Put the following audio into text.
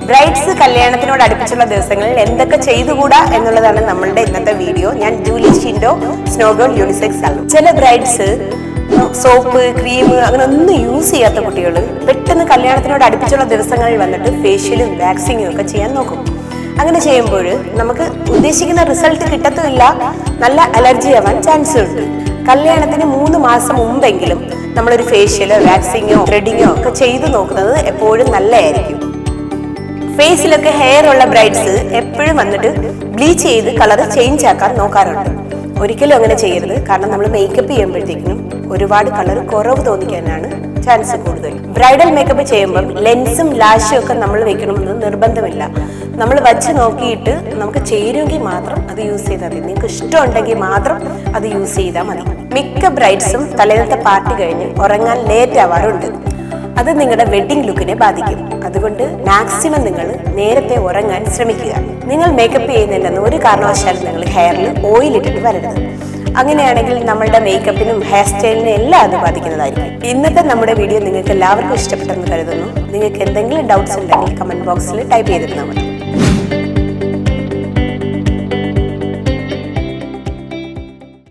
Brides കല്യാണത്തിനോട് അടുപ്പിച്ചുള്ള ദിവസങ്ങളിൽ എന്തൊക്കെ ചെയ്തുകൂടാ എന്നുള്ളതാണ് നമ്മളുടെ ഇന്നത്തെ വീഡിയോ. ഞാൻ Julie Shindo, snow girl unisex ആണ്. ചില ബ്രൈഡ്സ് സോപ്പ്, ക്രീം അങ്ങനെ ഒന്നും യൂസ് ചെയ്യാത്ത കുട്ടികൾ പെട്ടെന്ന് കല്യാണത്തിനോട് അടുപ്പിച്ചുള്ള ദിവസങ്ങളിൽ വന്നിട്ട് ഫേഷ്യലും വാക്സിങ്ങും ഒക്കെ ചെയ്യാൻ നോക്കും. അങ്ങനെ ചെയ്യുമ്പോൾ നമുക്ക് ഉദ്ദേശിക്കുന്ന റിസൾട്ട് കിട്ടത്തുമില്ല, നല്ല അലർജി ആവാൻ ചാൻസ് ഉണ്ട്. കല്യാണത്തിന് 3 മാസം മുമ്പെങ്കിലും നമ്മളൊരു ഫേഷ്യലോ വാക്സിങ്ങോ ത്രെഡിങ്ങോ ഒക്കെ ചെയ്തു നോക്കുന്നത് എപ്പോഴും നല്ലതായിരിക്കും. ഫേസിലൊക്കെ ഹെയർ ഉള്ള ബ്രൈഡ്സ് എപ്പോഴും വന്നിട്ട് ബ്ലീച്ച് ചെയ്ത് കളർ ചേഞ്ച് ആക്കാൻ നോക്കാറുണ്ട്. ഒരിക്കലും അങ്ങനെ ചെയ്യരുത്. കാരണം നമ്മൾ മേക്കപ്പ് ചെയ്യുമ്പോഴത്തേക്കും ഒരുപാട് കളർ കുറവ് തോന്നിക്കാനാണ് ചാൻസ് കൂടുതൽ. ബ്രൈഡൽ മേക്കപ്പ് ചെയ്യുമ്പം ലെൻസും ലാഷും ഒക്കെ നമ്മൾ വെക്കണമെന്ന് നിർബന്ധമില്ല. നമ്മൾ വച്ച് നോക്കിയിട്ട് നമുക്ക് ചേരുമെങ്കിൽ മാത്രം അത് യൂസ് ചെയ്താൽ മതി. നിങ്ങൾക്ക് ഇഷ്ടമുണ്ടെങ്കിൽ മാത്രം അത് യൂസ് ചെയ്താൽ മതി. മിക്ക ബ്രൈഡ്സും തലേന്നത്തെ പാർട്ടി കഴിഞ്ഞ് ഉറങ്ങാൻ ലേറ്റ് ആവാറുണ്ട്. അത് നിങ്ങളുടെ വെഡ്ഡിംഗ് ലുക്കിനെ ബാധിക്കും. അതുകൊണ്ട് മാക്സിമം നിങ്ങൾ നേരത്തെ ഉറങ്ങാൻ ശ്രമിക്കുക. നിങ്ങൾ മേക്കപ്പ് ചെയ്യുന്നില്ലെന്ന് ഒരു കാരണവശാലും നിങ്ങൾ ഹെയറിൽ ഓയിൽ ഇട്ടിട്ട് വരരുത്. അങ്ങനെയാണെങ്കിൽ നമ്മളുടെ മേക്കപ്പിനും ഹെയർ സ്റ്റൈലിനും എല്ലാം അത് ബാധിക്കുന്നതായിരിക്കും. ഇന്നത്തെ നമ്മുടെ വീഡിയോ നിങ്ങൾക്ക് എല്ലാവർക്കും ഇഷ്ടപ്പെട്ടെന്ന് കരുതുന്നു. നിങ്ങൾക്ക് എന്തെങ്കിലും ഡൗട്ട്സ് ഉണ്ടെങ്കിൽ കമന്റ് ബോക്സിൽ ടൈപ്പ് ചെയ്തിരുന്നാൽ മതി.